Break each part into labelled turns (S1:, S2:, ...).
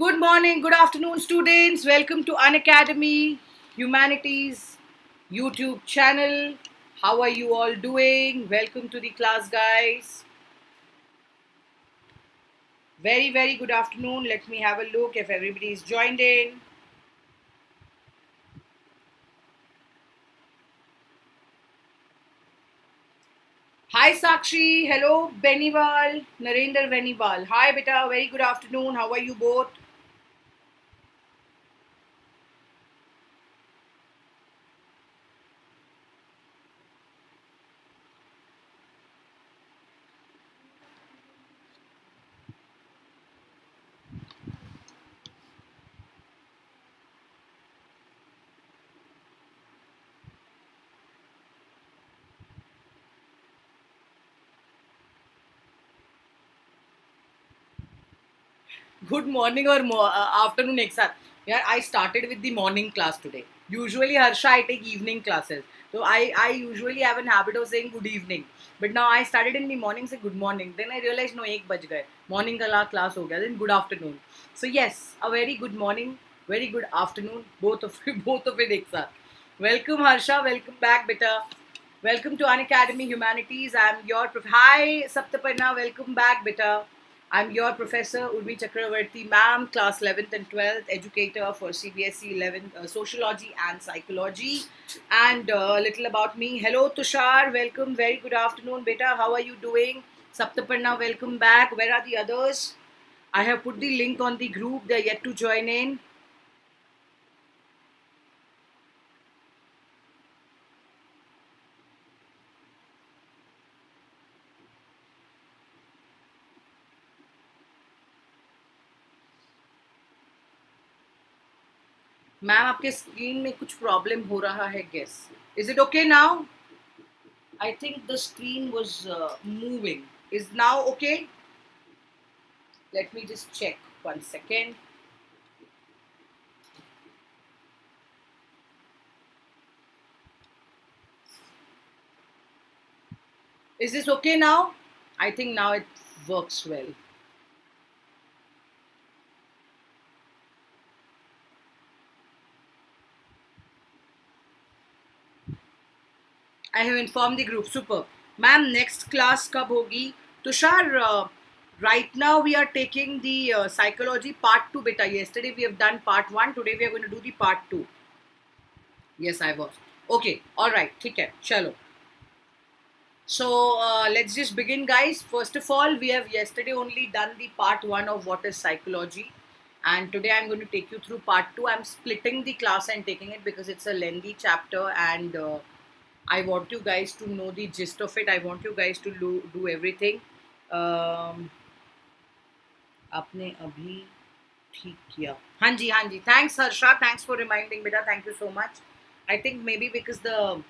S1: Good morning, good afternoon, students. Welcome to Unacademy Humanities YouTube channel. How are you all doing? Welcome to the class, guys. Very good afternoon. Let me have a look if everybody is joined in. Hi, Sakshi. Hello, Benival. Narendra Benival. Hi, beta. Very good afternoon. How are you both? Good morning or afternoon exam. Yeah, I started with the morning class today. Usually, Harsha, I take evening classes. So I usually have a habit of saying good evening. But now I started in the morning, say good morning. Then I realized no, 1 baj gaye. Morning ka class ho gaya. Then good afternoon. So yes, a very good morning, very good afternoon. Both of both of it ek saath. Welcome Harsha. Welcome back, beta. Welcome to Unacademy Humanities. I'm your hi Saptaparna. Welcome back, beta. I'm your professor, Urmi Chakravorty, ma'am, class 11th and 12th, educator for CBSE 11th, Sociology and Psychology. And a little about me. Hello, Tushar. Welcome. Very good afternoon, beta. How are you doing? Saptaparna, welcome back. Where are the others? I have put the link on the group. They're yet to join in. Ma'am आपके screen में कुछ problem हो रहा है guess is it okay now I think the screen was moving is now okay let me just check 1 second. Is this okay now? I think now it works well. I have informed the group. Super. Ma'am, next class kab hogi? Tushar, right now we are taking the psychology part 2 beta. Yesterday we have done part 1. Today we are going to do the part 2. Yes, I was. Okay. All right. ठीक है. Chalo. So let's just begin, guys. First of all, we have yesterday only done the part 1 of what is psychology. And today I'm going to take you through part 2. I'm splitting the class and taking it because it's a lengthy chapter and I want you guys to know the gist of it. I want you guys to do everything. आपने अभी ठीक किया हाँ जी thanks Harsha, thanks for reminding beta, thank you so much. I think maybe because the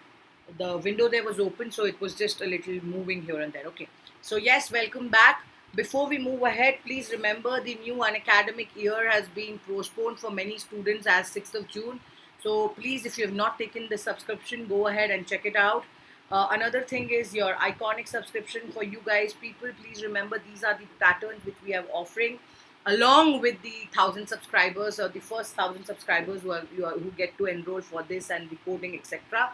S1: window there was open, so it was just a little moving here and there. Okay, so yes, welcome back. Before we move ahead, please remember the new unacademic year has been postponed for many students as 6th of June. So please, if you have not taken the subscription, go ahead and check it out. Another thing is your iconic subscription for you guys, people. Please remember these are the patterns which we are offering, along with the 1,000 subscribers or the first 1,000 subscribers who get to enroll for this and the coding, etc.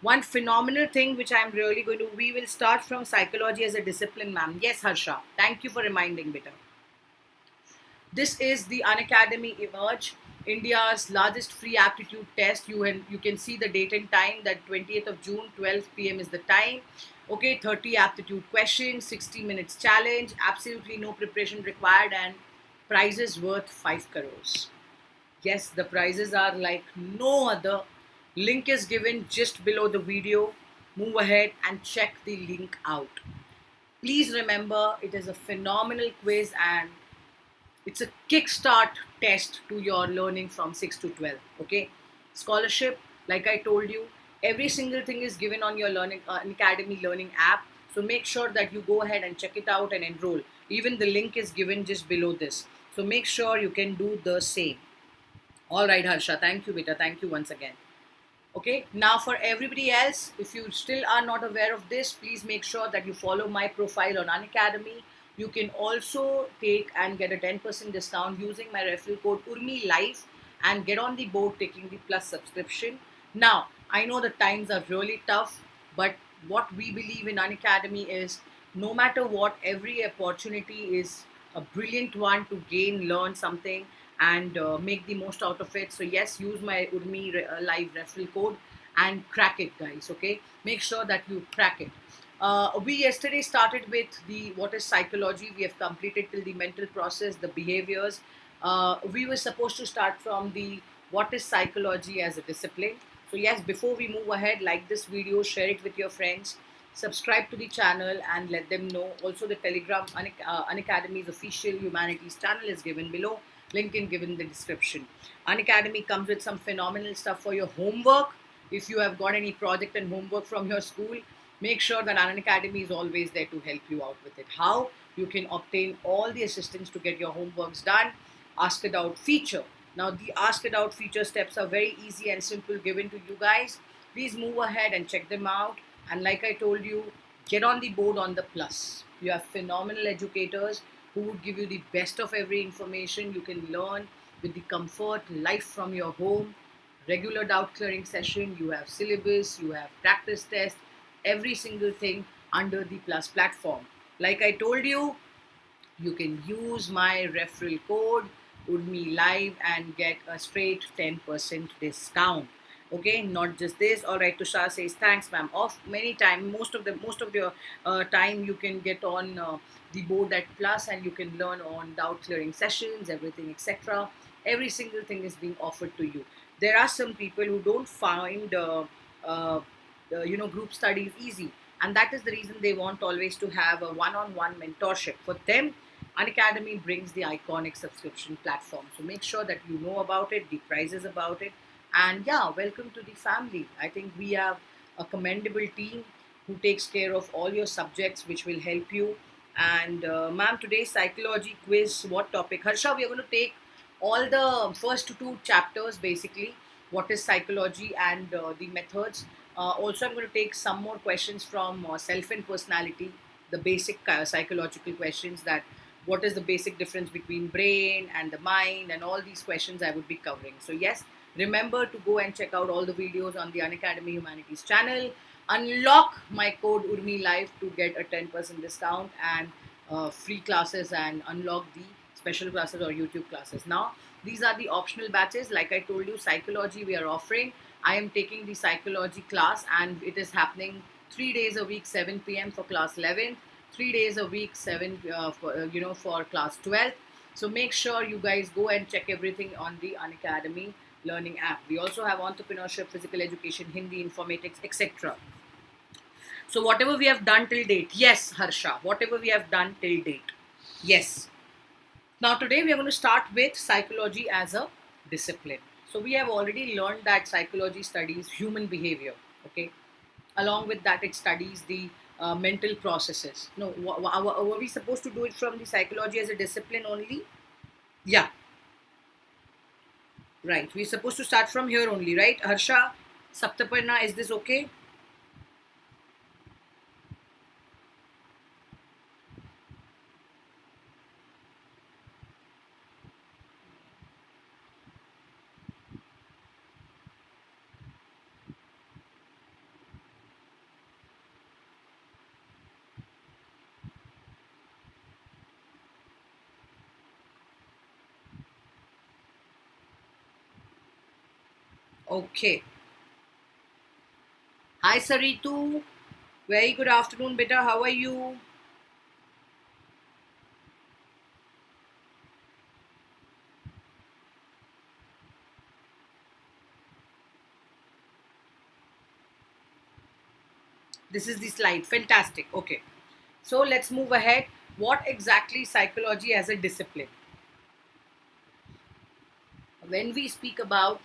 S1: One phenomenal thing which I'm really going to, we will start from psychology as a discipline, ma'am. Yes, Harsha. Thank you for reminding, beta. This is the Unacademy Emerge, India's largest free aptitude test. You can see the date and time, that 20th of June, 12 p.m. is the time. Okay, 30 aptitude questions, 60 minutes challenge, absolutely no preparation required, and prizes worth 5 crores. Yes, the prizes are like no other. Link is given just below the video. Move ahead and check the link out. Please remember, it is a phenomenal quiz and it's a kickstart test to your learning from 6 to 12. Okay, scholarship, like I told you, every single thing is given on your learning academy learning app, so make sure that you go ahead and check it out and enroll. Even the link is given just below this, so make sure you can do the same. All right, Harsha, thank you, beta, thank you once again. Okay, now for everybody else, if you still are not aware of this, please make sure that you follow my profile on Unacademy. You can also take and get a 10% discount using my referral code Urmi Life and get on the board taking the plus subscription. Now, I know the times are really tough, but what we believe in Unacademy is no matter what, every opportunity is a brilliant one to gain, learn something, and make the most out of it. So, yes, use my Urmi Live referral code and crack it, guys. Okay, make sure that you crack it. We yesterday started with the what is psychology. We have completed till the mental process, the behaviors. We were supposed to start from the what is psychology as a discipline. So yes, before we move ahead, like this video, share it with your friends, subscribe to the channel, and let them know. Also, the Telegram Unacademy's official humanities channel is given below. Link in given in the description. Unacademy comes with some phenomenal stuff for your homework. If you have got any project and homework from your school, make sure that Unacademy is always there to help you out with it. How? You can obtain all the assistance to get your homeworks done. Ask it out feature. Now, the ask it out feature steps are very easy and simple given to you guys. Please move ahead and check them out. And like I told you, get on the board on the plus. You have phenomenal educators who would give you the best of every information you can learn with the comfort, life from your home, regular doubt clearing session. You have syllabus, you have practice test, every single thing under the plus platform. Like I told you, you can use my referral code Urmi Live and get a straight 10% discount. Okay, not just this. All right, Tushar says thanks, ma'am. Off many time, most of the time you can get on the board at plus and you can learn on doubt clearing sessions, everything, etc. Every single thing is being offered to you. There are some people who don't find group studies easy, and that is the reason they want always to have a one-on-one mentorship. For them, Unacademy brings the iconic subscription platform. So make sure that you know about it, the prices about it, and yeah, welcome to the family. I think we have a commendable team who takes care of all your subjects, which will help you. And ma'am, today's psychology quiz, what topic? Harsha, we are going to take all the first two chapters basically. What is psychology and the methods. Also, I'm going to take some more questions from self and personality, the basic psychological questions that what is the basic difference between brain and the mind, and all these questions I would be covering. So yes, remember to go and check out all the videos on the Unacademy Humanities channel. Unlock my code Urmi Life to get a 10% discount and free classes, and unlock the special classes or YouTube classes. Now, these are the optional batches. Like I told you, psychology we are offering. I am taking the psychology class and it is happening 3 days a week, 7 p.m. for class 11, 3 days a week, 7 for class 12. So make sure you guys go and check everything on the Unacademy learning app. We also have entrepreneurship, physical education, Hindi, informatics, etc. So whatever we have done till date, yes, Harsha, whatever we have done till date, yes. Now today we are going to start with psychology as a discipline. So we have already learned that psychology studies human behavior, okay? Along with that, it studies the mental processes. No, were we supposed to do it from the psychology as a discipline only? Yeah, right. We're supposed to start from here only, right? Harsha, Saptaparna, is this okay? Okay. Hi, Saritu. Very good afternoon, beta. How are you? This is the slide. Fantastic. Okay. So let's move ahead. What exactly psychology as a discipline? When we speak about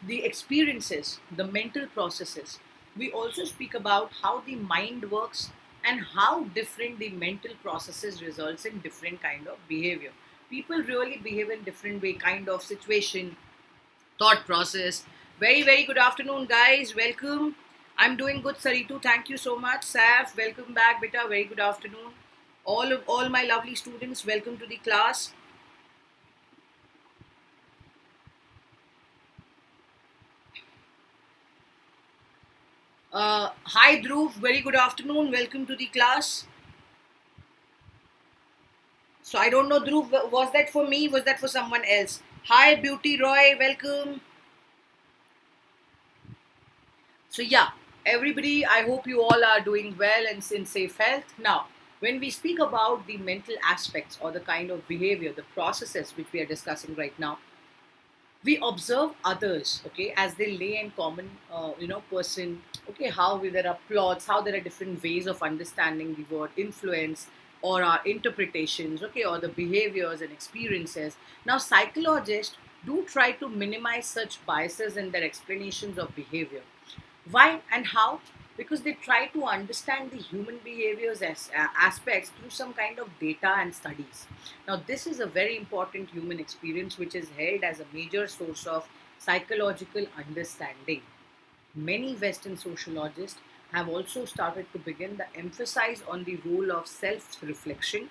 S1: the experiences, the mental processes, we also speak about how the mind works and how different the mental processes results in different kind of behavior. People really behave in different way, kind of situation, thought process. Very, very good afternoon, guys. Welcome. I'm doing good, Saritu. Thank you so much. Saf, welcome back, beta. Very good afternoon. All my lovely students, welcome to the class. Hi Dhruv, very good afternoon. Welcome to the class. So I don't know, Dhruv, was that for me? Was that for someone else? Hi Beauty Roy, welcome. So yeah, everybody, I hope you all are doing well and in safe health. Now, when we speak about the mental aspects or the kind of behavior, the processes which we are discussing right now, we observe others, okay, as they lay in common, person, okay, there are plots, how there are different ways of understanding the word influence or our interpretations, okay, or the behaviors and experiences. Now, psychologists do try to minimize such biases in their explanations of behavior. Why and how? Because they try to understand the human behaviors as aspects through some kind of data and studies. Now, this is a very important human experience which is held as a major source of psychological understanding. Many Western sociologists have also started to begin the emphasis on the role of self-reflection,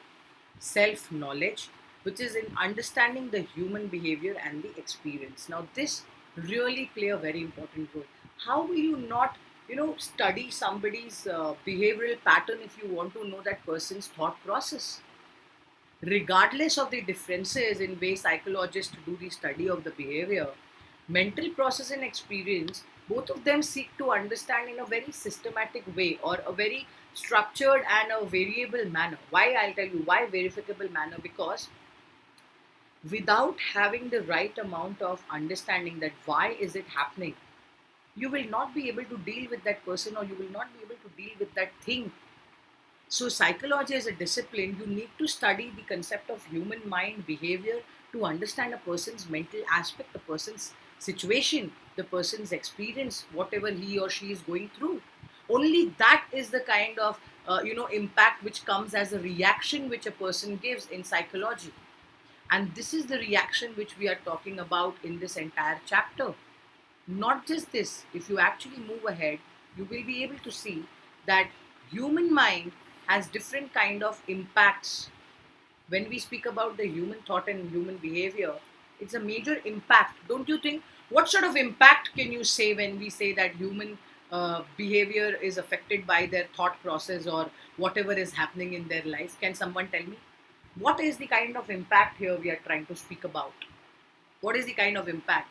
S1: self-knowledge, which is in understanding the human behavior and the experience. Now, this really play a very important role. How will you not, study somebody's behavioral pattern if you want to know that person's thought process? Regardless of the differences in way psychologists do the study of the behavior, mental process and experience, both of them seek to understand in a very systematic way or a very structured and a variable manner. Why? I'll tell you why verifiable manner, because without having the right amount of understanding that why is it happening, you will not be able to deal with that person or you will not be able to deal with that thing. So, psychology as a discipline, you need to study the concept of human mind behavior to understand a person's mental aspect, the person's situation, the person's experience, whatever he or she is going through. Only that is the kind of impact which comes as a reaction which a person gives in psychology. And this is the reaction which we are talking about in this entire chapter. Not just this, if you actually move ahead, you will be able to see that human mind has different kind of impacts. When we speak about the human thought and human behavior, it's a major impact, don't you think? What sort of impact can you say when we say that human behavior is affected by their thought process or whatever is happening in their life? Can someone tell me what is the kind of impact here we are trying to speak about? What is the kind of impact?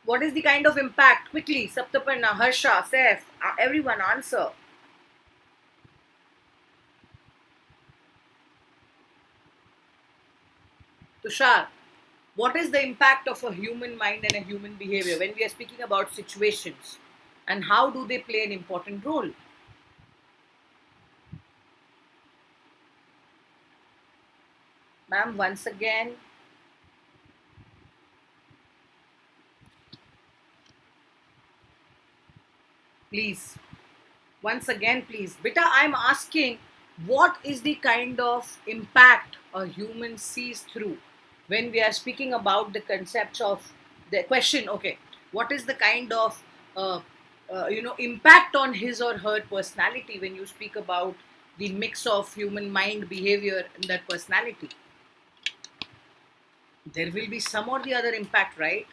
S1: What is the kind of impact? Quickly, Saptaparna, Harsha, Saif, everyone answer. Tushar, what is the impact of a human mind and a human behavior when we are speaking about situations? And how do they play an important role? Ma'am, once again, please. Once again, please. Beta, I'm asking what is the kind of impact a human sees through when we are speaking about the concepts of the question? Okay, what is the kind of impact on his or her personality when you speak about the mix of human mind behavior and that personality? There will be some or the other impact, right?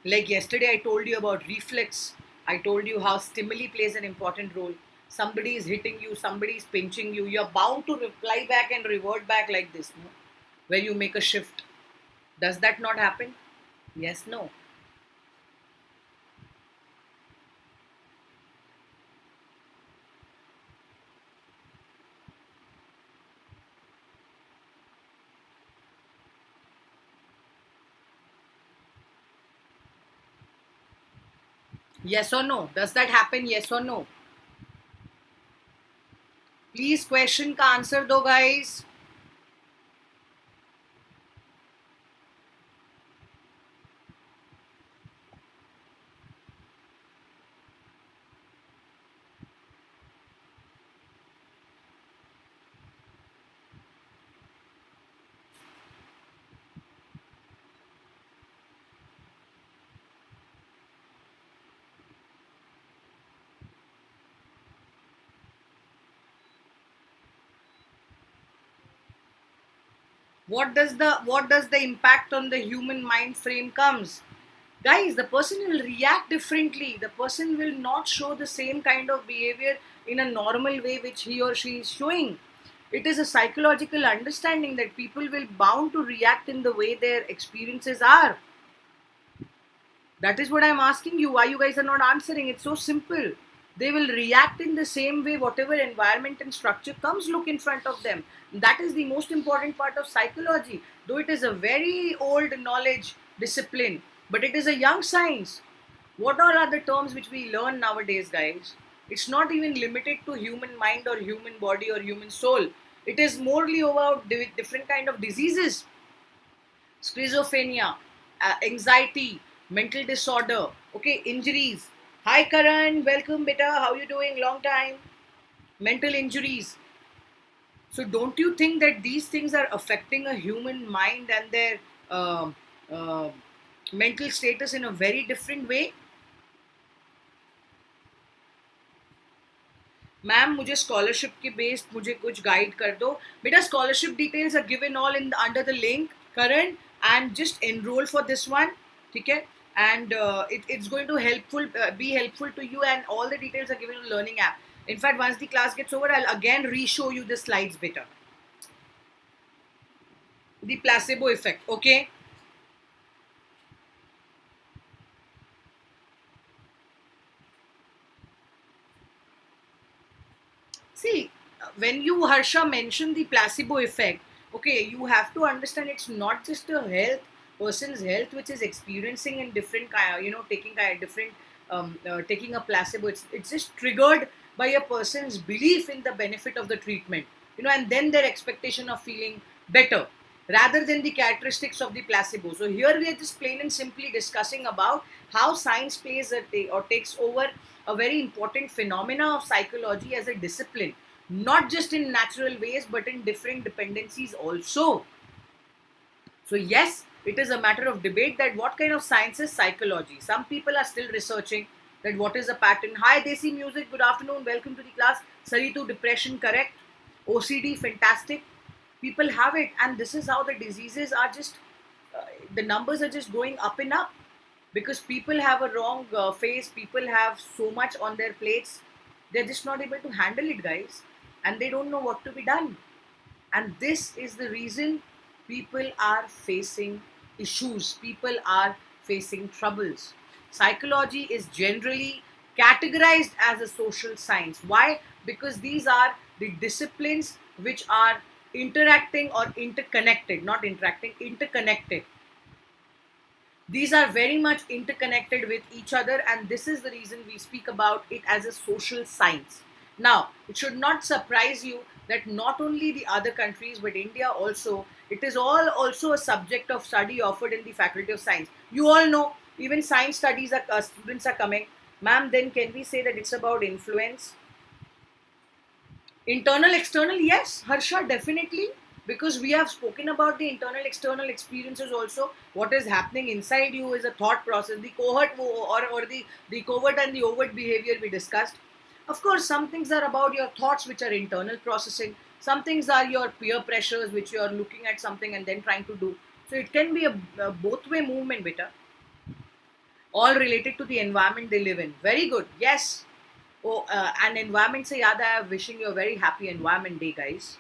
S1: Like yesterday, I told you about reflex. I told you how stimuli plays an important role. Somebody is hitting you, somebody is pinching you. You're bound to reply back and revert back like this, no? Where you make a shift. Does that not happen? Yes, no. Yes or no? Does that happen? Yes or no? Please question का answer दो guys. what does the impact on the human mind frame comes? Guys, the person will react differently. The person will not show the same kind of behavior in a normal way which he or she is showing. It is a psychological understanding that people will bound to react in the way their experiences are. That is what I'm asking you. Why you guys are not answering? It's so simple. They will react in the same way, whatever environment and structure comes look in front of them. That is the most important part of psychology. Though it is a very old knowledge discipline, but it is a young science. What all are the terms which we learn nowadays, guys? It's not even limited to human mind or human body or human soul. It is morely about different kind of diseases, schizophrenia, anxiety, mental disorder, okay, injuries. Hi Karan, welcome beta, how you doing? Long time. Mental injuries. So don't you think that these things are affecting a human mind and their uh, uh, mental status in a very different way? Ma'am मुझे scholarship के based मुझे कुछ guide कर दो बेटा. Scholarship details are given all in under the link current and just enroll for this one. ठीक है. And it's going to be helpful to you, and all the details are given in the learning app. In fact, once the class gets over, I'll again re-show you the slides better. The placebo effect, okay? See, when you, Harsha, mention the placebo effect, okay, you have to understand it's not just a person's health which is experiencing in different kind, taking a placebo. It's just triggered by a person's belief in the benefit of the treatment, and then their expectation of feeling better, rather than the characteristics of the placebo. So here we are just plain and simply discussing about how science plays or takes over a very important phenomena of psychology as a discipline, not just in natural ways but in different dependencies also. So yes, it is a matter of debate that what kind of science is psychology. Some people are still researching that what is a pattern. Hi Desi Music, good afternoon, welcome to the class. Saritu, depression, correct. OCD, fantastic. People have it, and this is how the diseases are just, the numbers are just going up and up, because people have a wrong face, people have so much on their plates, they're just not able to handle it, guys, and they don't know what to be done. And this is the reason people are facing issues, people are facing troubles. Psychology is generally categorized as a social science. Why? Because these are the disciplines which are interacting or interconnected, not interacting, interconnected. These are very much interconnected with each other, and this is the reason we speak about it as a social science. Now, it should not surprise you that not only the other countries but India also, it is all also a subject of study offered in the Faculty of Science. You all know, even science studies students are coming. Ma'am, then can we say that it's about influence? Internal, external, yes, Harsha, definitely. Because we have spoken about the internal, external experiences also. What is happening inside you is a thought process. The cohort or the covert and the overt behavior we discussed. Of course, some things are about your thoughts, which are internal processing. Some things are your peer pressures, which you are looking at something and then trying to do. So it can be a both-way movement, beta. All related to the environment they live in. Very good. Yes. Oh, and environment se yaad hai, wishing you a very happy environment day, guys.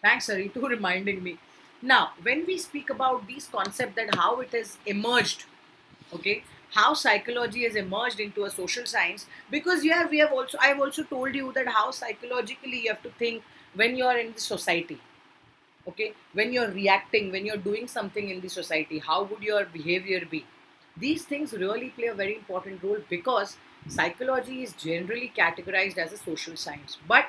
S1: Thanks, Sari, to reminding me. Now, when we speak about these concepts, that how it has emerged, okay, how psychology has emerged into a social science, because I've also told you that how psychologically you have to think when you are in the society, okay, when you're reacting, when you're doing something in the society, how would your behavior be? These things really play a very important role, because psychology is generally categorized as a social science. But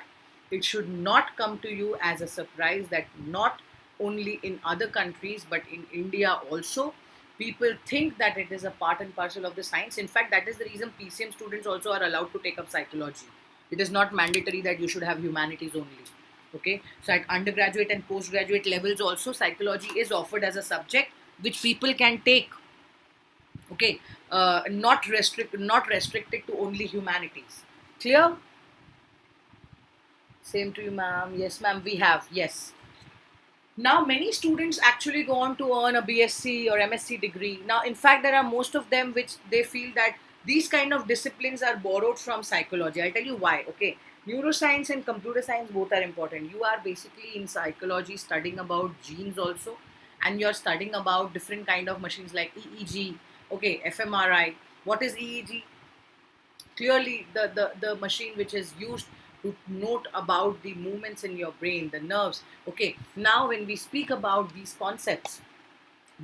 S1: it should not come to you as a surprise that not only in other countries but in India also, people think that it is a part and parcel of the science. In fact, that is the reason PCM students also are allowed to take up psychology. It is not mandatory that you should have humanities only. Okay, so at undergraduate and postgraduate levels also, psychology is offered as a subject which people can take. Okay, not restricted to only humanities. Clear? Same to you, ma'am. Yes, ma'am, we have. Yes. Now, many students actually go on to earn a BSc or MSc degree. Now, in fact, there are most of them which they feel that these kind of disciplines are borrowed from psychology. I'll tell you why. Okay, neuroscience and computer science both are important. You are basically in psychology studying about genes also, and you're studying about different kind of machines like EEG. Okay, fMRI. What is EEG? Clearly the machine which is used to note about the movements in your brain, the nerves. Okay, now when we speak about these concepts,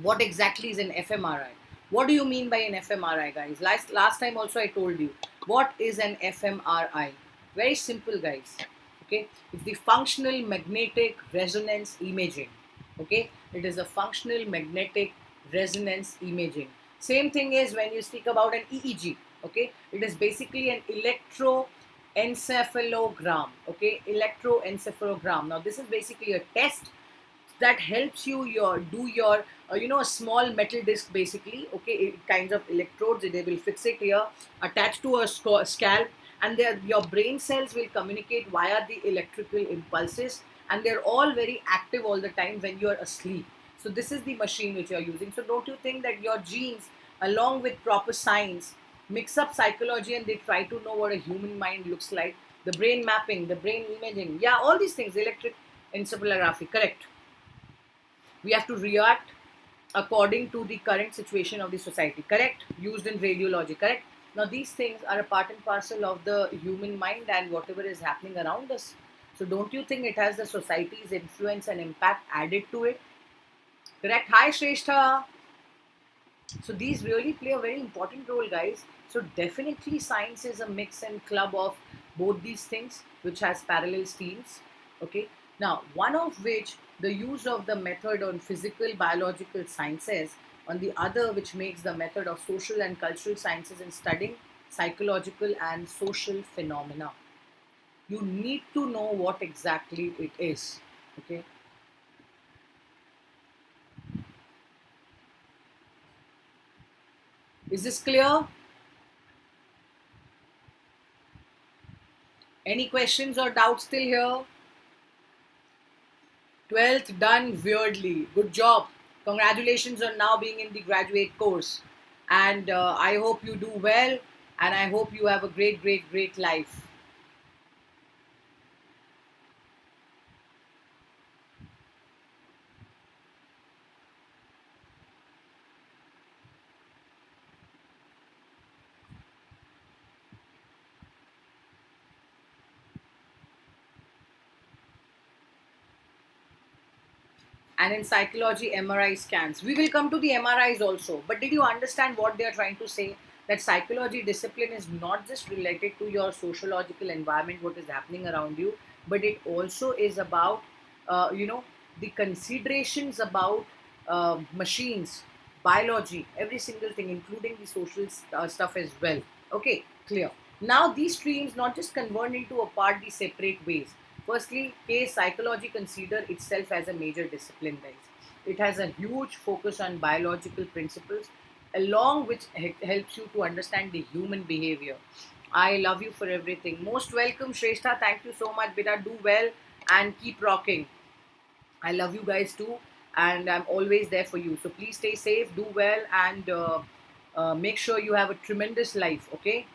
S1: what exactly is an fMRI? What do you mean by an fMRI, guys? Last time also I told you what is an fMRI. Very simple, guys. Okay, it's the functional magnetic resonance imaging. Okay, it is a functional magnetic resonance imaging. Same thing is when you speak about an EEG. Okay, it is basically an electro encephalogram. Okay, electro encephalogram. Now this is basically a test that helps you do your a small metal disc basically. Okay, it kinds of electrodes, they will fix it here, attached to a scalp, and your brain cells will communicate via the electrical impulses, and they're all very active all the time when you're asleep. So this is the machine which you're using. So don't you think that your genes, along with proper science, mix up psychology and they try to know what a human mind looks like? The brain mapping, the brain imaging, yeah, all these things, electric encephalography, correct. We have to react according to the current situation of the society, correct, used in radiology, correct. Now these things are a part and parcel of the human mind and whatever is happening around us. So don't you think it has the society's influence and impact added to it? Correct. Hi Shrestha. So these really play a very important role, guys. So definitely science is a mix and club of both these things which has parallel streams. Okay, now one of which the use of the method on physical biological sciences, on the other which makes the method of social and cultural sciences in studying psychological and social phenomena. You need to know what exactly it is. Okay, is this clear? Any questions or doubts still here? 12th done weirdly. Good job. Congratulations on now being in the graduate course. And I hope you do well. And I hope you have a great, great, great life. And in psychology, MRI scans. We will come to the MRIs also. But did you understand what they are trying to say? That psychology discipline is not just related to your sociological environment, what is happening around you, but it also is about, the considerations about machines, biology, every single thing, including the social stuff as well. Okay, clear. Now these streams not just convert into apart the separate ways. Firstly, case psychology consider itself as a major discipline, guys. It has a huge focus on biological principles, along which helps you to understand the human behavior. I love you for everything. Most welcome, Shrestha. Thank you so much, Beta. Do well and keep rocking. I love you guys too, and I'm always there for you. So please stay safe, do well, and make sure you have a tremendous life. Okay.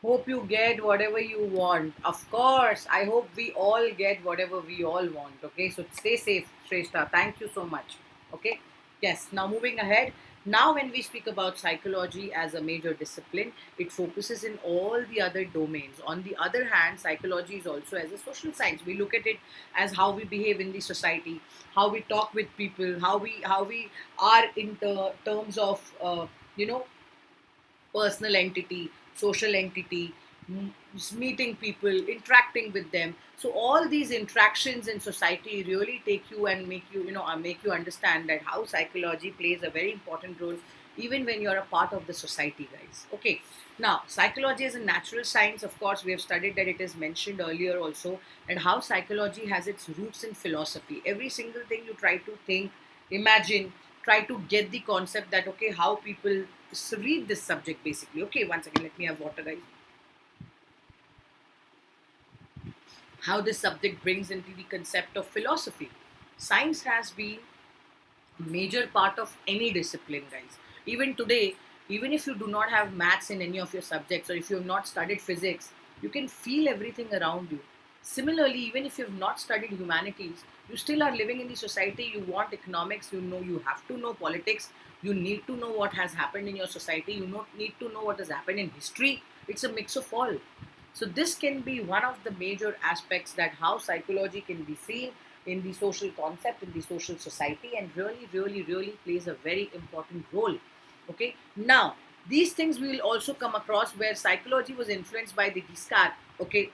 S1: Hope you get whatever you want. Of course, I hope we all get whatever we all want. Okay, so stay safe, Shrestha. Thank you so much. Okay. Yes, now moving ahead. Now, when we speak about psychology as a major discipline, it focuses in all the other domains. On the other hand, psychology is also as a social science. We look at it as how we behave in the society, how we talk with people, how we are in the terms of you know personal entity, social entity, meeting people, interacting with them. So all these interactions in society really take you and make you, make you understand that how psychology plays a very important role even when you're a part of the society, guys. Okay. Now, psychology is a natural science. Of course, we have studied that. It is mentioned earlier also, and how psychology has its roots in philosophy. Every single thing you try to think, imagine, try to get the concept that, okay, how people read this subject basically. Okay, once again, let me have water, guys. How this subject brings into the concept of philosophy. Science has been a major part of any discipline, guys. Even today, even if you do not have maths in any of your subjects, or if you have not studied physics, you can feel everything around you. Similarly, even if you have not studied humanities, you still are living in the society. You want economics, you have to know politics, you need to know what has happened in your society, you not need to know what has happened in history. It's a mix of all. So this can be one of the major aspects, that how psychology can be seen in the social concept, in the social society, and really, really, really plays a very important role. Okay. Now, these things we will also come across where psychology was influenced by the Descartes. Okay.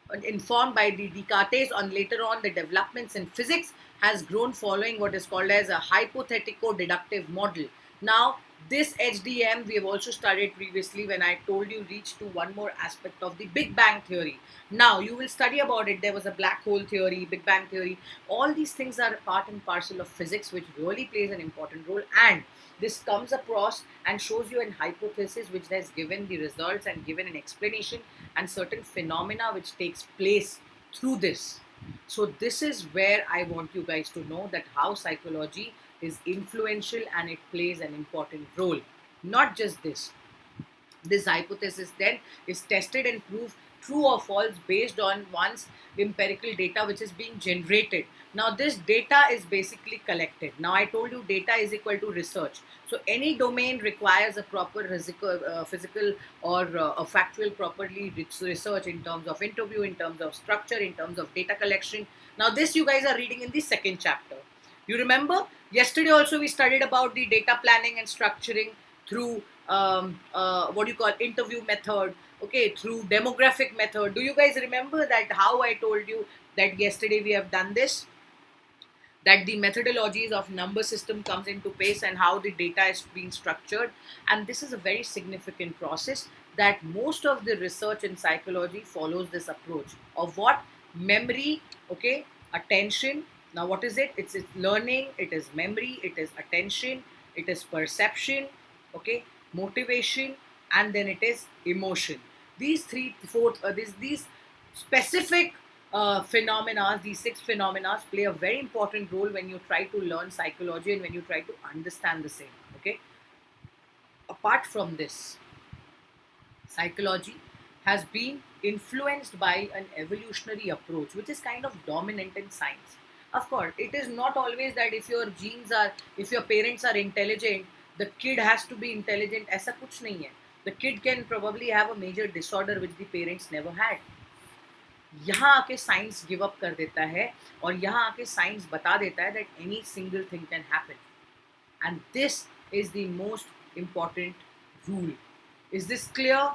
S1: And informed by the Descartes on later on the developments in physics, has grown following what is called as a hypothetico-deductive model. Now, this HDM we have also studied previously when I told you reach to one more aspect of the Big Bang theory. Now, you will study about it. There was a black hole theory, Big Bang theory. All these things are part and parcel of physics, which really plays an important role. And this comes across and shows you an hypothesis which has given the results and given an explanation and certain phenomena which takes place through this. So this is where I want you guys to know that how psychology is influential and it plays an important role. Not just this, this hypothesis then is tested and proved true or false based on one's empirical data which is being generated. Now, this data is basically collected. Now, I told you data is equal to research. So, any domain requires a proper physical or a factual properly research in terms of interview, in terms of structure, in terms of data collection. Now, this you guys are reading in the second chapter. You remember yesterday also we studied about the data planning and structuring through what do you call interview method, okay, through demographic method. Do you guys remember that how I told you that yesterday we have done this, that the methodologies of number system comes into place and how the data is being structured. And this is a very significant process that most of the research in psychology follows this approach of what memory, okay, attention. Now what is it? It's learning, it is memory, it is attention, it is perception, okay, motivation, and then it is emotion. These three four these specific phenomena, these six phenomena play a very important role when you try to learn psychology and when you try to understand the same. Okay. Apart from this, psychology has been influenced by an evolutionary approach, which is kind of dominant in science. Of course, it is not always that if your parents are intelligent, the kid has to be intelligent. ऐसा कुछ नहीं है. The kid can probably have a major disorder which the parents never had. यहाँ आके science give up कर देता है और यहाँ आके साइंस बता देता है that any single thing can happen, and this is the most important rule. Is this clear?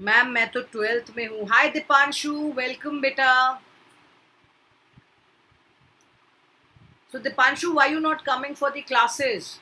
S1: Ma'am मैं तो 12th में हूँ. हाय दीपांशु, वेलकम बेटा. So Dipanshu, why you not coming for the classes?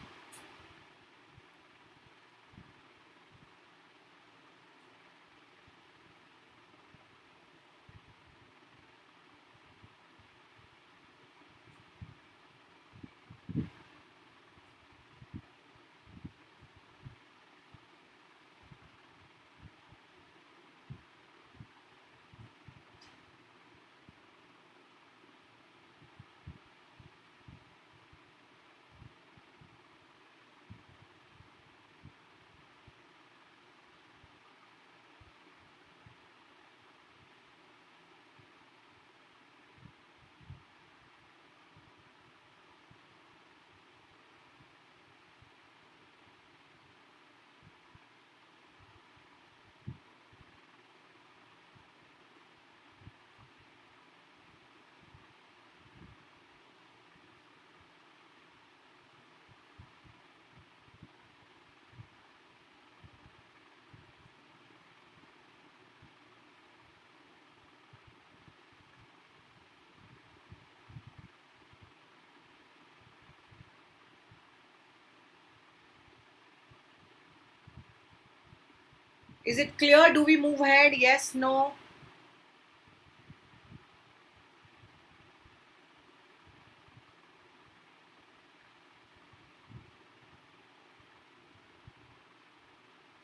S1: Is it clear? Do we move ahead? Yes, no?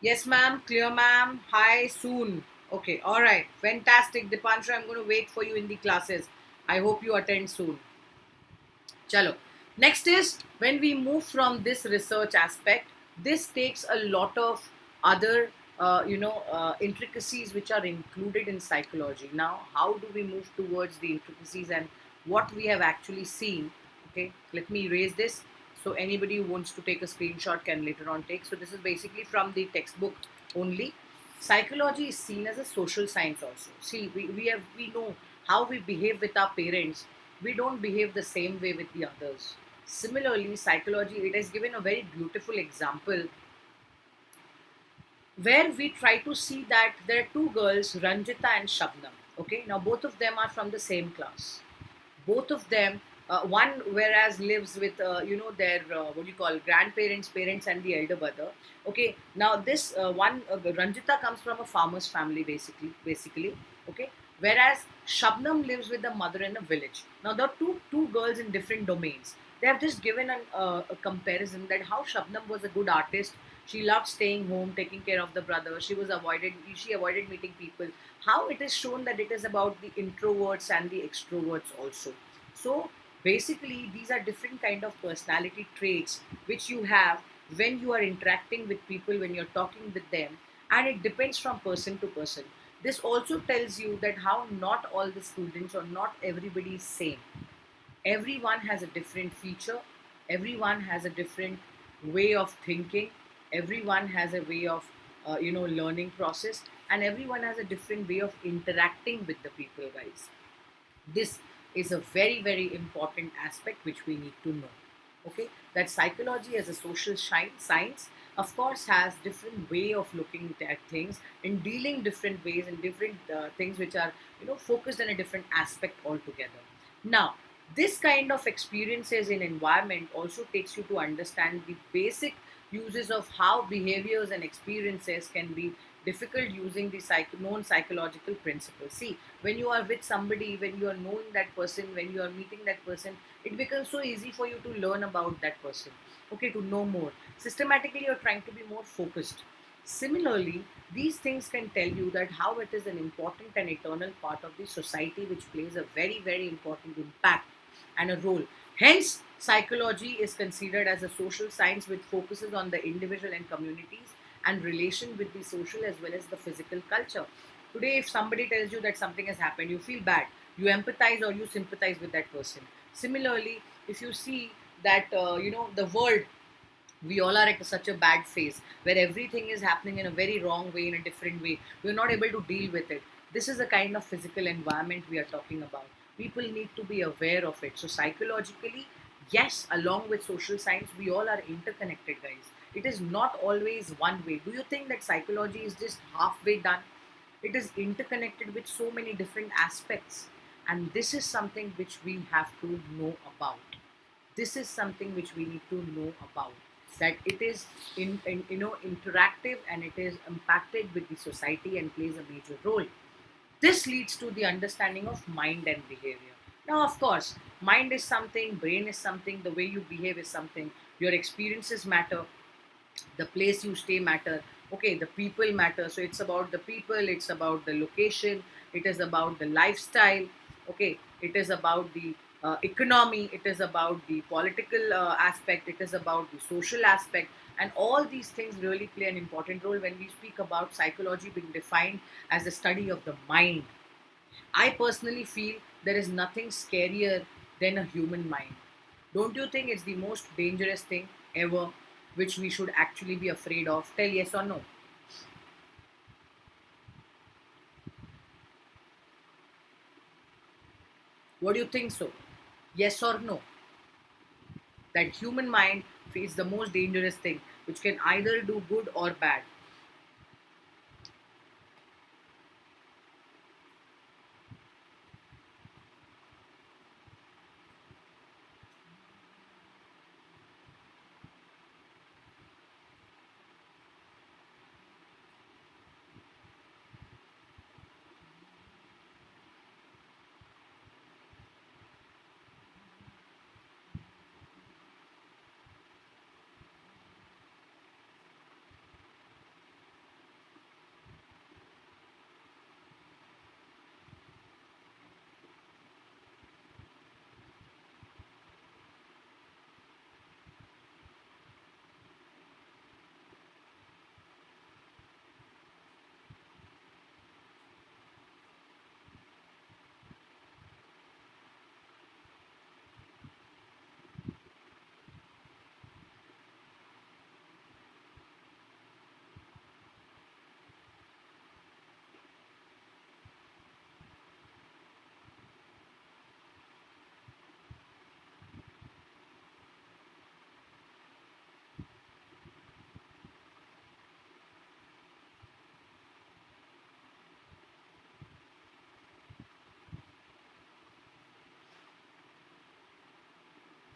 S1: Yes, ma'am. Clear, ma'am. Hi, soon. Okay, all right. Fantastic. Dipanshu, I'm going to wait for you in the classes. I hope you attend soon. Chalo. Next is when we move from this research aspect, this takes a lot of other, intricacies which are included in psychology. Now, how do we move towards the intricacies and what we have actually seen? Okay, let me erase this. So anybody who wants to take a screenshot can later on take. So this is basically from the textbook only. Psychology is seen as a social science also. See, we know how we behave with our parents. We don't behave the same way with the others. Similarly, psychology, it has given a very beautiful example where we try to see that there are two girls, Ranjita and Shabnam. Okay, now both of them are from the same class. Both of them, one whereas lives with their what do you call grandparents, parents, and the elder brother. Okay, now this one Ranjita comes from a farmer's family, basically. Okay, whereas Shabnam lives with the mother in a village. Now there are two girls in different domains. They have just given a comparison that how Shabnam was a good artist. She loved staying home, taking care of the brother. She avoided meeting people. How it is shown that it is about the introverts and the extroverts also. So basically, these are different kind of personality traits which you have when you are interacting with people, when you're talking with them, and it depends from person to person. This also tells you that how not all the students or not everybody is same. Everyone has a different feature, everyone has a different way of thinking, everyone has a way of learning process, and everyone has a different way of interacting with the people, guys. This is a very very important aspect which we need to know. Okay, that psychology as a social science of course has different way of looking at things and dealing different ways and different things which are focused on a different aspect altogether. Now this kind of experiences in environment also takes you to understand the basic uses of how behaviors and experiences can be difficult using the known psychological principles. See, when you are with somebody, when you are knowing that person, when you are meeting that person, it becomes so easy for you to learn about that person. Okay, to know more. Systematically, you're trying to be more focused. Similarly, these things can tell you that how it is an important and eternal part of the society which plays a very, very important impact and a role. Hence, psychology is considered as a social science which focuses on the individual and communities and relation with the social as well as the physical culture. Today, if somebody tells you that something has happened, you feel bad, you empathize or you sympathize with that person. Similarly, if you see that the world, we all are at such a bad phase where everything is happening in a very wrong way, in a different way, we're not able to deal with it. This is the kind of physical environment we are talking about. People need to be aware of it. So psychologically, yes, along with social science, we all are interconnected, guys. It is not always one way. Do you think that psychology is just halfway done? It is interconnected with so many different aspects, and this is something which we have to know about. This is something which we need to know about, that it is interactive and it is impacted with the society and plays a major role. This leads to the understanding of mind and behavior. Now of course, mind is something, brain is something, the way you behave is something, your experiences matter, the place you stay matter, okay, the people matter. So it's about the people, it's about the location, it is about the lifestyle, okay, it is about the economy, it is about the political aspect, it is about the social aspect, and all these things really play an important role when we speak about psychology being defined as the study of the mind. I personally feel there is nothing scarier than a human mind. Don't you think it's the most dangerous thing ever which we should actually be afraid of? Tell yes or no. What do you think so? Yes or no? That human mind is the most dangerous thing which can either do good or bad.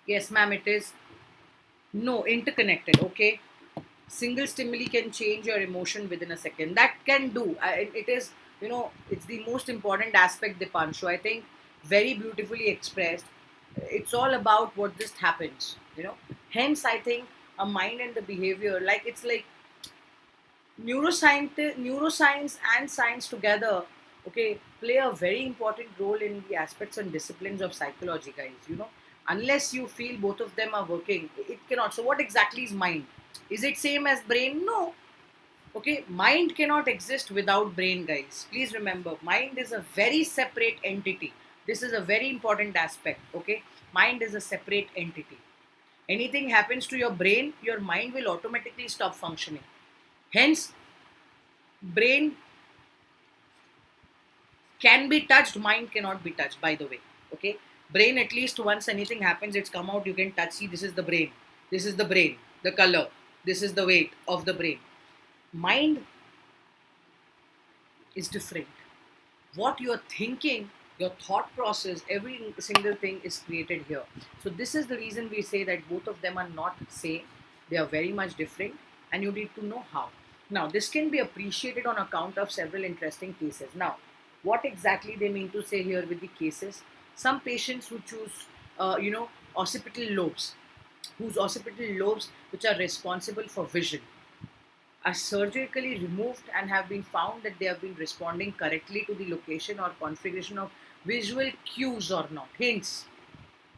S1: Yes, ma'am, it is. No, interconnected. Okay, single stimuli can change your emotion within a second. That can do. It is, it's the most important aspect, Dipanshu. I think very beautifully expressed. It's all about what just happens. Hence, I think a mind and the behavior, like it's like neuroscience and science together, okay, play a very important role in the aspects and disciplines of psychology, guys. Unless you feel both of them are working, it cannot. So what exactly is mind? Is it same as brain? No. Okay, mind cannot exist without brain, guys. Please remember, mind is a very separate entity. This is a very important aspect. Okay, mind is a separate entity. Anything happens to your brain, your mind will automatically stop functioning. Hence, brain can be touched, mind cannot be touched, by the way. Okay, brain, at least once anything happens, it's come out, you can touch. See, this is the brain, this is the brain, the color, this is the weight of the brain. Mind is different. What you're thinking, your thought process, every single thing is created here. So this is the reason we say that both of them are not same. They are very much different, and you need to know how. Now this can be appreciated on account of several interesting cases. Now, what exactly they mean to say here with the cases? Some patients who choose occipital lobes, whose occipital lobes which are responsible for vision, are surgically removed and have been found that they have been responding correctly to the location or configuration of visual cues or not, hints,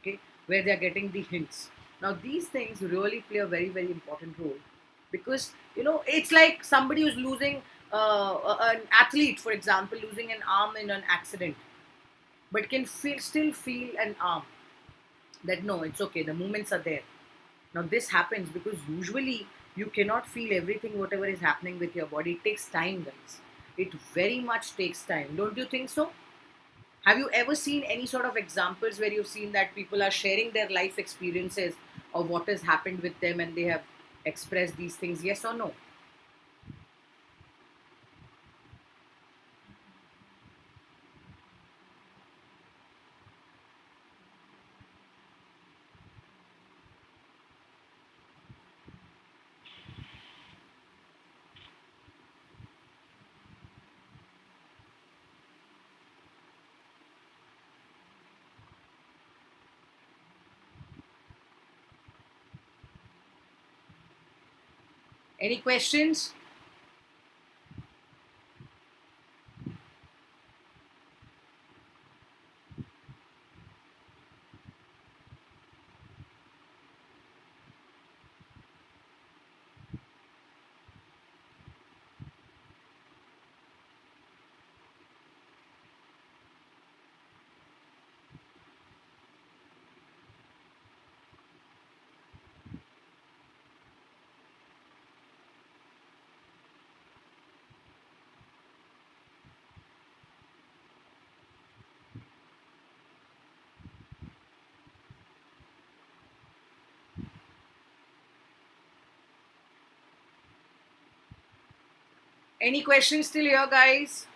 S1: okay, where they are getting the hints. Now these things really play a very very important role, because it's like somebody who's losing, an athlete for example, losing an arm in an accident, but can still feel an arm, that no, it's okay, the movements are there. Now, this happens because usually you cannot feel everything, whatever is happening with your body. It takes time, guys. It very much takes time. Don't you think so? Have you ever seen any sort of examples where you've seen that people are sharing their life experiences of what has happened with them and they have expressed these things? Yes or no? Any questions? Any questions still here, guys?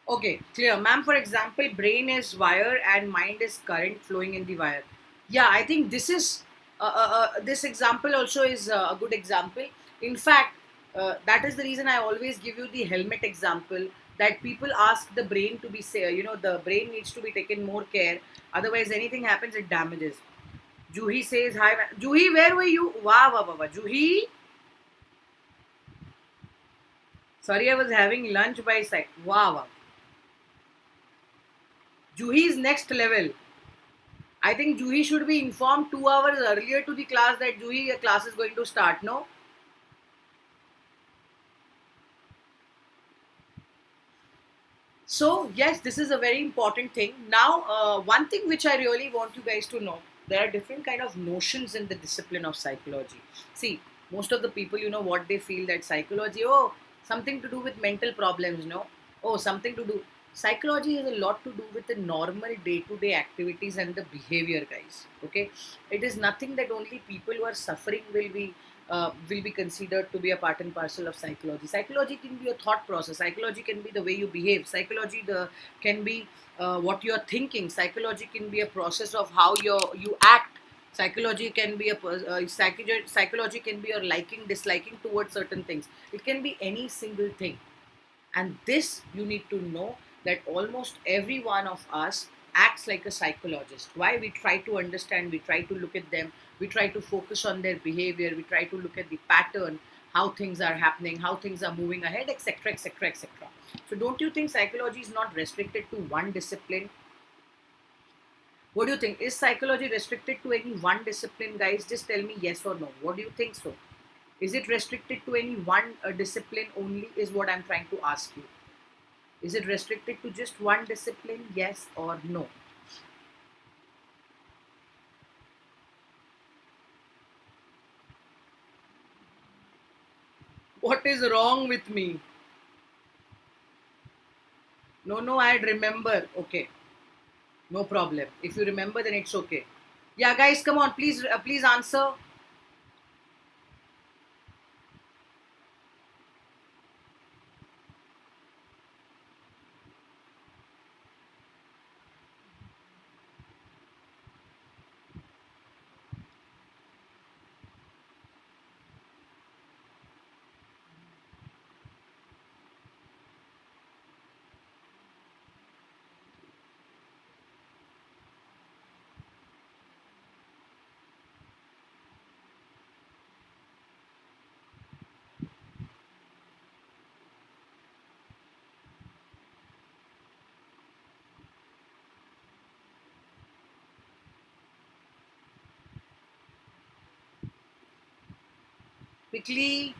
S1: Okay, clear. Ma'am, for example, brain is wire and mind is current flowing in the wire. Yeah, I think this example also is a good example. In fact, That is the reason I always give you the helmet example, that people ask the brain to be say, the brain needs to be taken more care, otherwise anything happens, it damages. Juhi says hi. Juhi, where were you? Wow, wow, wow, wow. Juhi, sorry, I was having lunch by side. Wow, wow. Juhi is next level. I think Juhi should be informed 2 hours earlier to the class that Juhi, your class is going to start. No. So yes, this is a very important thing. Now, one thing which I really want you guys to know, there are different kind of notions in the discipline of psychology. See, most of the people, what they feel, that psychology, oh, something to do with mental problems, no? Oh, something to do. Psychology has a lot to do with the normal day-to-day activities and the behavior, guys. Okay, it is nothing that only people who are suffering will be considered to be a part and parcel of psychology. Psychology can be a thought process. Psychology can be the way you behave. Psychology can be what you are thinking. Psychology can be a process of how you act. Psychology can be psychology can be your liking, disliking towards certain things. It can be any single thing. And this you need to know, that almost every one of us acts like a psychologist. Why? We try to understand, we try to look at them, we try to focus on their behavior, we try to look at the pattern, how things are happening, how things are moving ahead, etc., etc., etc. So, don't you think psychology is not restricted to one discipline? What do you think? Is psychology restricted to any one discipline, guys? Just tell me yes or no. What do you think so? Is it restricted to any one discipline only? Is what I'm trying to ask you. Is it restricted to just one discipline? Yes or no? What is wrong with me? No, no, I'd remember. Okay, no problem. If you remember, then it's okay. Yeah, guys, come on, please answer. Quickly.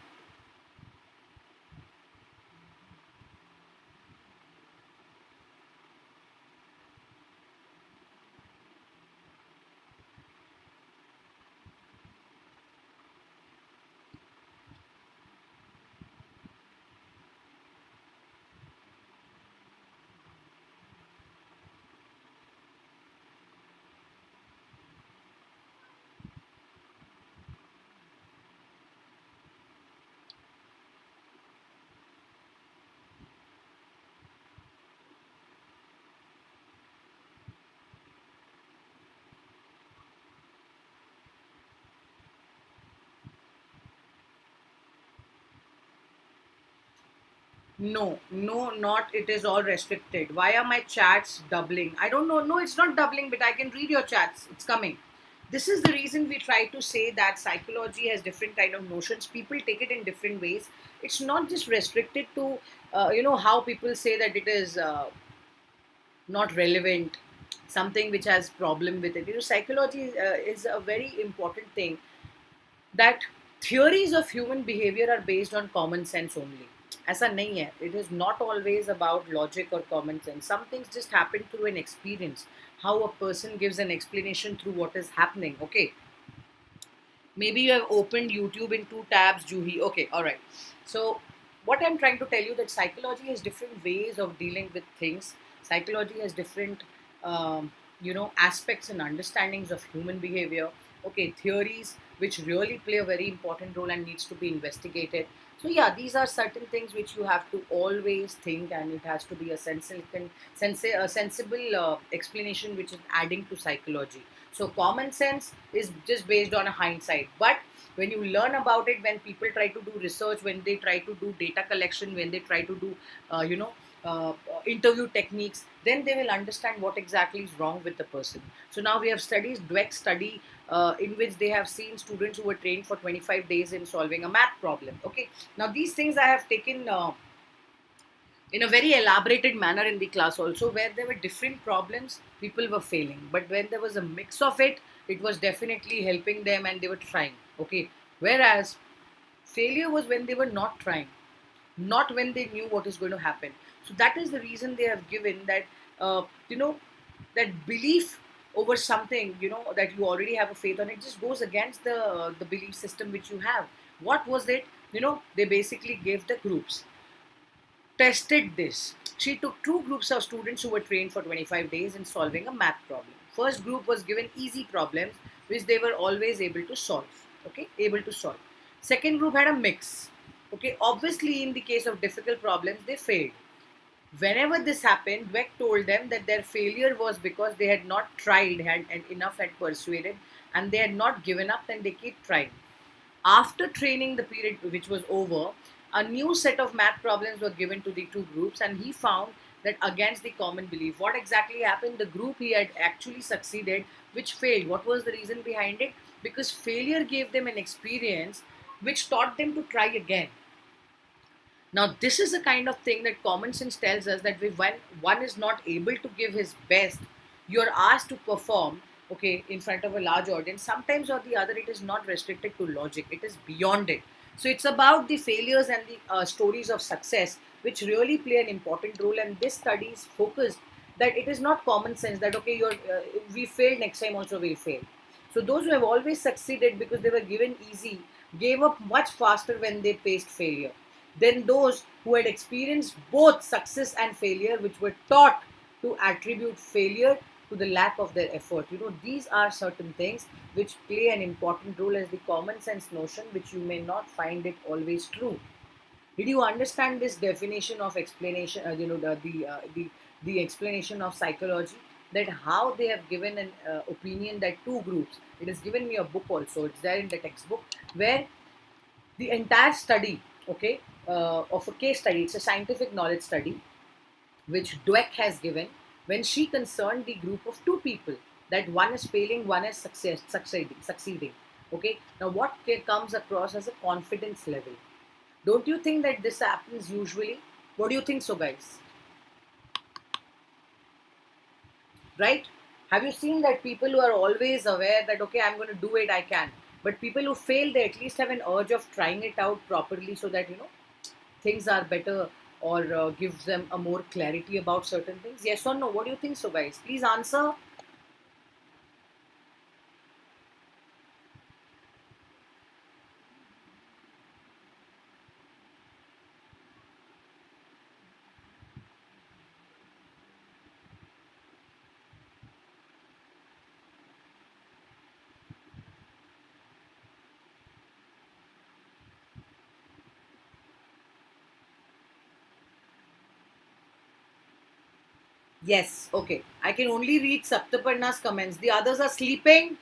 S1: No, no, not it is all restricted. Why are my chats doubling? I don't know. No, it's not doubling, but I can read your chats. It's coming. This is the reason we try to say that psychology has different kind of notions. People take it in different ways. It's not just restricted to, how people say that it is not relevant, something which has problem with it. Psychology is a very important thing, that theories of human behavior are based on common sense only. ऐसा नहीं है. It is not always about logic or common sense. Some things just happen through an experience. How a person gives an explanation through what is happening. Okay. Maybe you have opened YouTube in two tabs, Juhi. Okay, all right. So, what I'm trying to tell you, that psychology has different ways of dealing with things. Psychology has different, aspects and understandings of human behavior. Okay, theories which really play a very important role and needs to be investigated. So yeah, these are certain things which you have to always think, and it has to be a sensible explanation which is adding to psychology. So common sense is just based on a hindsight, but when you learn about it, when people try to do research, when they try to do data collection, when they try to do you know interview techniques, then they will understand what exactly is wrong with the person. So now we have studies, Dweck study, in which they have seen students who were trained for 25 days in solving a math problem. Okay, now these things I have taken in a very elaborated manner in the class also, where there were different problems, people were failing, but when there was a mix of it, it was definitely helping them and they were trying. Okay, whereas failure was when they were not trying, not when they knew what is going to happen. So that is the reason they have given that, you know, that belief over something, you know, that you already have a faith on, it just goes against the belief system which you have. What was it? You know, they basically gave the groups, tested this. She took two groups of students who were trained for 25 days in solving a math problem. First group was given easy problems which they were always able to solve. Okay, able to solve. Second group had a mix. Okay, obviously in the case of difficult problems they failed. Whenever this happened, Dweck told them that their failure was because they had not tried, had and enough had persuaded, and they had not given up, and they keep trying. After training the period which was over, a new set of math problems were given to the two groups, and he found that against the common belief. What exactly happened? The group he had actually succeeded, which failed. What was the reason behind it? Because failure gave them an experience which taught them to try again. Now, this is the kind of thing that common sense tells us that when one is not able to give his best, you're asked to perform, okay, in front of a large audience. Sometimes or the other, it is not restricted to logic, it is beyond it. So, it's about the failures and the stories of success, which really play an important role. And this study is focused that it is not common sense that, okay, we failed, next time also we'll fail. So, those who have always succeeded because they were given easy gave up much faster when they faced failure than those who had experienced both success and failure, which were taught to attribute failure to the lack of their effort. You know, these are certain things which play an important role as the common sense notion, which you may not find it always true. Did you understand this definition of explanation? The explanation of psychology, that how they have given an opinion that two groups. It has given me a book also. It's there in the textbook where the entire study, okay, of a case study. It's a scientific knowledge study which Dweck has given when she concerned the group of two people, that one is failing, one is succeeding. Okay. Now, what comes across as a confidence level? Don't you think that this happens usually? What do you think so, guys? Right? Have you seen that people who are always aware that, okay, I'm going to do it, I can. But people who fail, they at least have an urge of trying it out properly so that, you know, things are better, or gives them a more clarity about certain things. Yes or no? What do you think so, guys? Please answer. Yes, okay. I can only read Saptaparna's comments. The others are sleeping.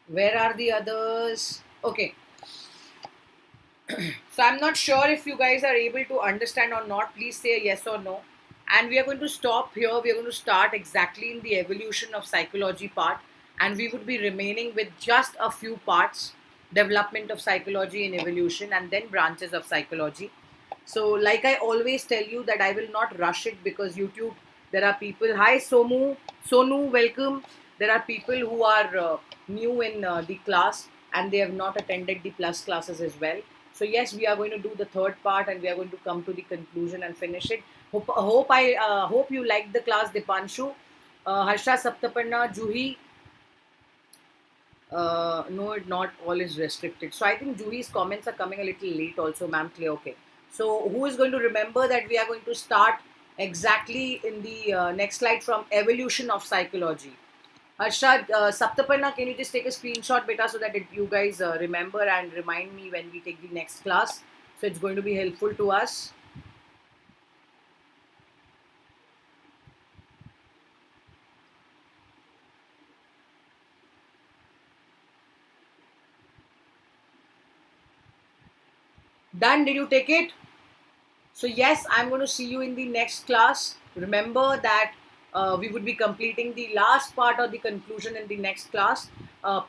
S1: Where are the others? Okay. So I'm not sure if you guys are able to understand or not. Please say yes or no. And we are going to stop here. We are going to start exactly in the evolution of psychology part. And we would be remaining with just a few parts: development of psychology and evolution, and then branches of psychology. So, like I always tell you, that I will not rush it because YouTube, there are people. Hi, Sonu, welcome. There are people who are new in the class and they have not attended the plus classes as well. So, yes, we are going to do the third part and we are going to come to the conclusion and finish it. Hope you liked the class, Dipanshu, Harsha, Saptaparna, Juhi. No, not all is restricted. So I think Juhi's comments are coming a little late also, ma'am. Clear, okay. So who is going to remember that we are going to start exactly in the next slide from evolution of psychology? Harshad, Saptaparna, can you just take a screenshot, beta, so that you guys remember and remind me when we take the next class? So it's going to be helpful to us. Done? Did you take it? So yes, I'm going to see you in the next class. Remember that we would be completing the last part of the conclusion in the next class.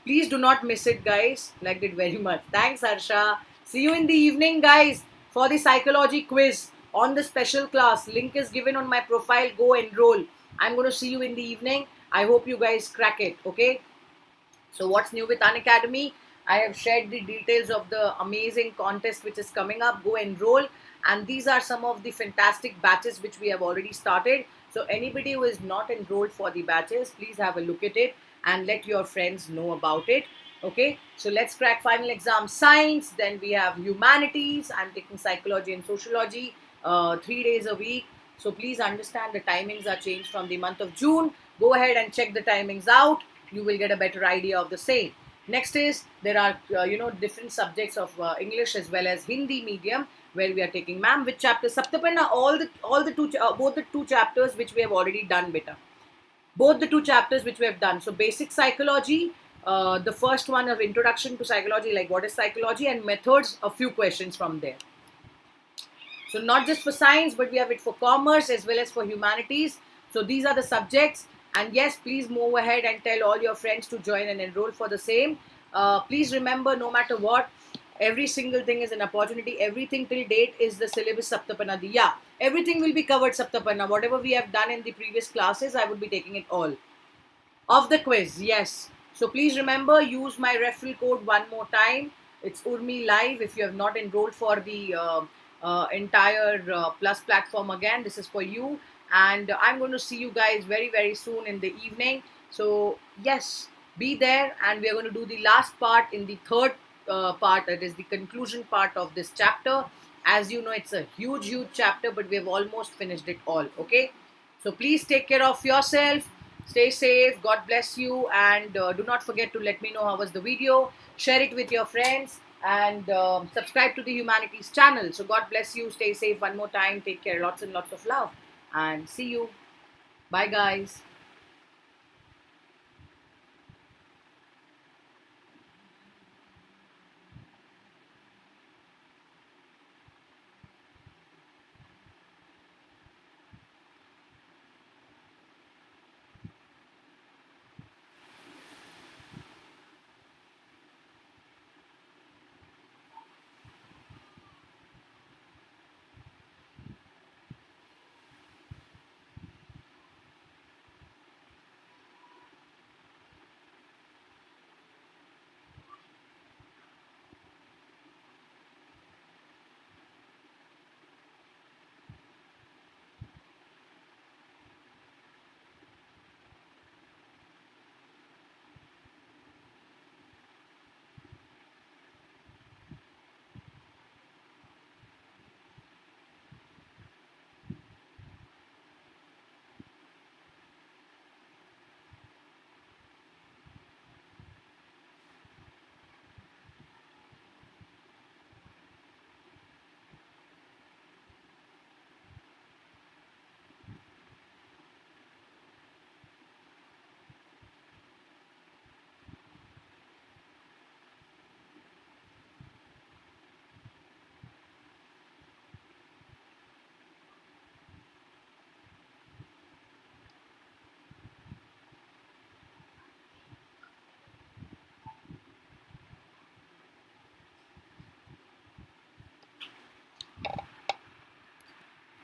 S1: Please do not miss it, guys. Liked it very much. Thanks, Harsha. See you in the evening, guys, for the psychology quiz on the special class. Link is given on my profile. Go enroll. I'm going to see you in the evening. I hope you guys crack it. Okay. So what's new with Unacademy? I have shared the details of the amazing contest which is coming up. Go enroll. And these are some of the fantastic batches which we have already started. So anybody who is not enrolled for the batches, please have a look at it and let your friends know about it. Okay, so let's crack final exam science. Then we have humanities. I'm taking psychology and sociology 3 days a week. So please understand the timings are changed from the month of June. Go ahead and check the timings out. You will get a better idea of the same. Next is there are different subjects of English as well as Hindi medium where we are taking. Ma'am, which chapter? Saptaparna, both the two chapters which we have already done, beta. Both the two chapters which we have done. So basic psychology, the first one of introduction to psychology, like what is psychology, and methods, a few questions from there. So not just for science, but we have it for commerce as well as for humanities. So these are the subjects. And yes, please move ahead and tell all your friends to join and enroll for the same. Please remember, no matter what, every single thing is an opportunity. Everything till date is the syllabus Saptapanna. Yeah, everything will be covered Saptapanna. Whatever we have done in the previous classes, I would be taking it all. Of the quiz, yes. So please remember, use my referral code one more time. It's Urmi Live. If you have not enrolled for the entire Plus platform again, this is for you. And I'm going to see you guys very, very soon in the evening. So yes, be there. And we are going to do the last part in the third part. That is the conclusion part of this chapter. As you know, it's a huge, huge chapter, but we have almost finished it all. Okay. So please take care of yourself. Stay safe. God bless you. And do not forget to let me know how was the video. Share it with your friends. And subscribe to the Humanities channel. So God bless you. Stay safe one more time. Take care. Lots and lots of love. And see you. Bye, guys.